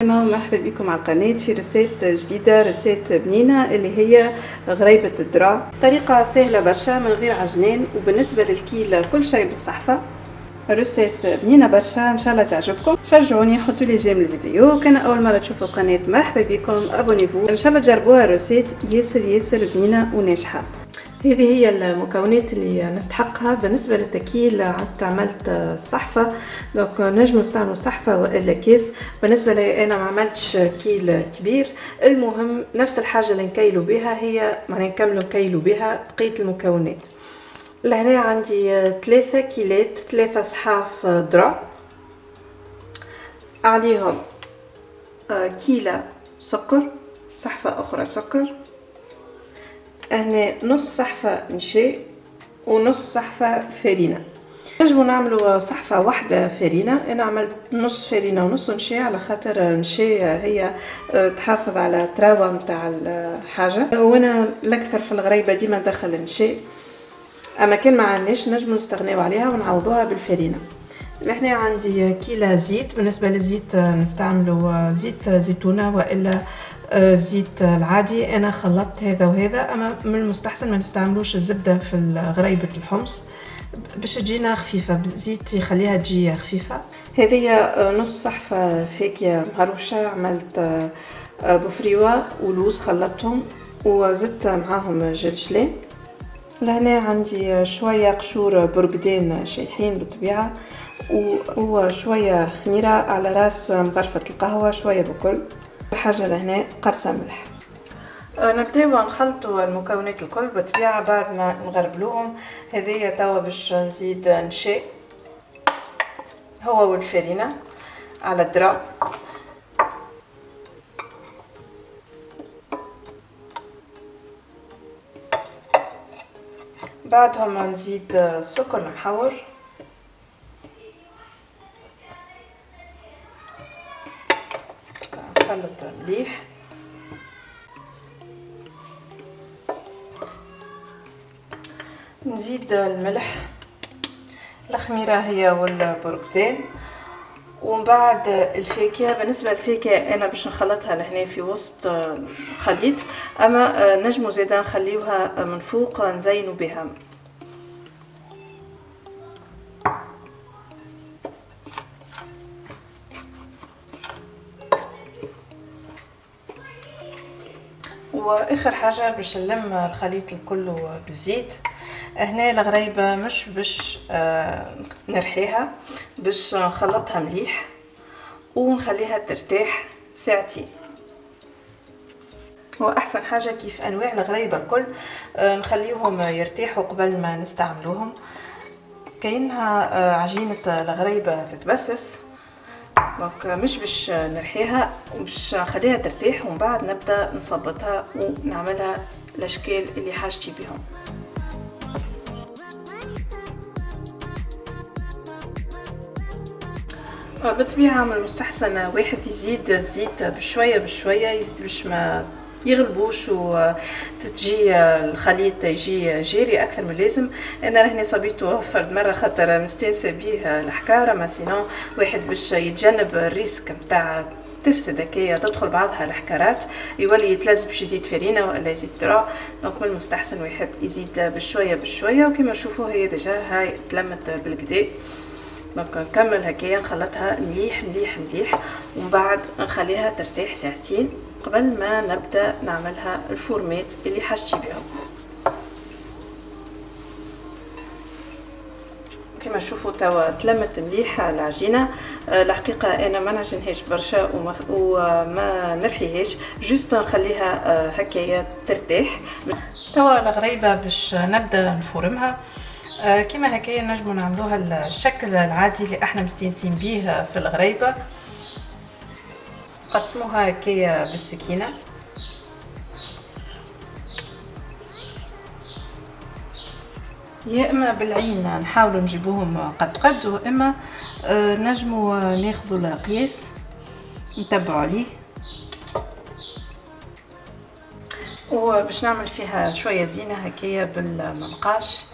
مرحبا بكم على القناة في رسالة جديدة، رسالة بنينة اللي هي غريبة الذراع. طريقة سهلة برشا من غير عجنان، وبالنسبة للكيل كل شيء بالصحفة. رسالة بنينة برشا، ان شاء الله تعجبكم. شجعوني، حطوا لي جيم الفيديو. كان اول مرة تشوفوا القناة مرحبا بكم، ابونيفو. ان شاء الله تجربوها. رسالة ياسر بنينة وناجحة. هذه هي المكونات اللي نستحقها. بالنسبه للتكييل استعملت الصحفه، دونك نجم نستعملوا صحفه والا كيس. بالنسبه لي انا ما عملتش كيل كبير. المهم نفس الحاجه اللي نكيلوا بها هي معناها نكملوا نكيلوا بها بقيه المكونات. لهنا عندي 3 كيلات، 3 صحاف ذرع، عليهم كيلة سكر، صحفه اخرى سكر، هنا نص صحفة نشاء ونص صحفة فرينة. نجمو نعملو صحفة واحدة فرينة، انا عملت نص فرينة ونص نشاء على خاطر نشاء هي تحافظ على التراوة متاع الحاجة، وانا الاكثر في الغريبة ديما ندخل النشاء، اما كان ما عندناش نجمو نستغنيو عليها ونعوضوها بالفرينة. لهنا عندي كيلة زيت. بالنسبة للزيت نستعملو زيت زيتونة والا زيت العادي. انا خلطت هذا وهذا، اما من المستحسن ما نستعملوش الزبده في غريبه الحمص باش تجينا خفيفه، بالزيت يخليها تجي خفيفه. هذه نص صحفه فاكهه مهروشه، عملت بفريوه ولوز خلطتهم وزدت معاهم جرجلان. لهنا عندي شويه قشور برقدان شايحين بالطبيعه، وشويه خميره على راس مغرفه القهوه، شويه بكل حاجه. لهنا قرصه ملح. نبداو نخلطوا المكونات الكل بالطبيعه بعد ما نغربلوهم. هذه توا باش نزيد نشاء هو والفرينه على الذرع، بعدهم نزيد سكر المحور، نخلط مليح، نزيد الملح، الخميره هي والبرقدان، ومن بعد الفاكهه. بالنسبه للفاكهه انا باش نخلطها لهنا في وسط خليط، اما نجمو زاده نخليوها من فوق نزينوا بها. واخر حاجه باش نلم الخليط الكل بالزيت. هنا الغريبه مش باش نرحيها، باش نخلطها مليح ونخليها ترتاح ساعتين. واحسن حاجه كيف انواع الغريبه الكل نخليهم يرتاحوا قبل ما نستعملوهم، كأنها عجينه الغريبه تتبسس. دونك مش باش نرحيها، باش نخليها ترتاح ومن بعد نبدا نصبتها ونعملها الاشكال اللي حاجتي بهم. بالطبيعه من المستحسن واحد يزيد الزيت بشويه باش ما يغلبوش وتجي الخليط يجي جاري اكثر من اللازم. انا راني صبيته فرد مره خاطر مستانسه بيه الحكاره، ما سينو واحد باش يتجنب الريسك نتاع تفسد هكايا تدخل بعضها الحكارات، يولي يتلز باش يزيد فرينه ولا يزيد ذرع. دونك من المستحسن واحد يزيد بشويه وكما تشوفوا هي ديجا هاي تلمت بالكدا. دونك نكمل هكايا نخلطها مليح ومن بعد نخليها ترتاح ساعتين قبل ما نبدا نعملها الفورمات اللي حاجتي بهم. كما تشوفوا توا تلمت مليح العجينه. الحقيقه انا ما نعجنهاش برشا وما نرحيهاش، جوست نخليها هكايا ترتاح. توا الغريبه باش نبدا نفورمها كما هكايا نجمو نعملوها الشكل العادي اللي احنا مستانسين بيه في الغريبه. قسموها هكايا بالسكينه، يا اما بالعين نحاولوا نجيبوهم قد واما نجمو ناخذوا القياس نتبعوا عليه. وباش نعمل فيها شويه زينه هكايا بالمنقاش.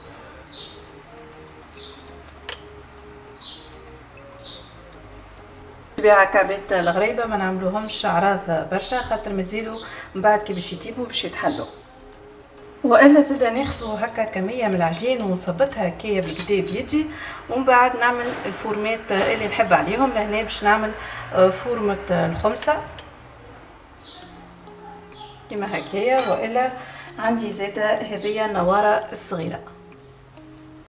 بالطبيعه كعبات الغريبه ما نعملوهمش اعراض برشا، خاطر مازالوا من بعد كي باش يطيبوا باش يتحلوا. والا زادا ناخذ هكا كميه من العجين ونصبتها هكايا بالكدا بيدي، ومن بعد نعمل الفورمات اللي نحب عليهم. لهنا باش نعمل فورمه الخمسه كيما هكايا، والا عندي زاده هذيا النواره الصغيره.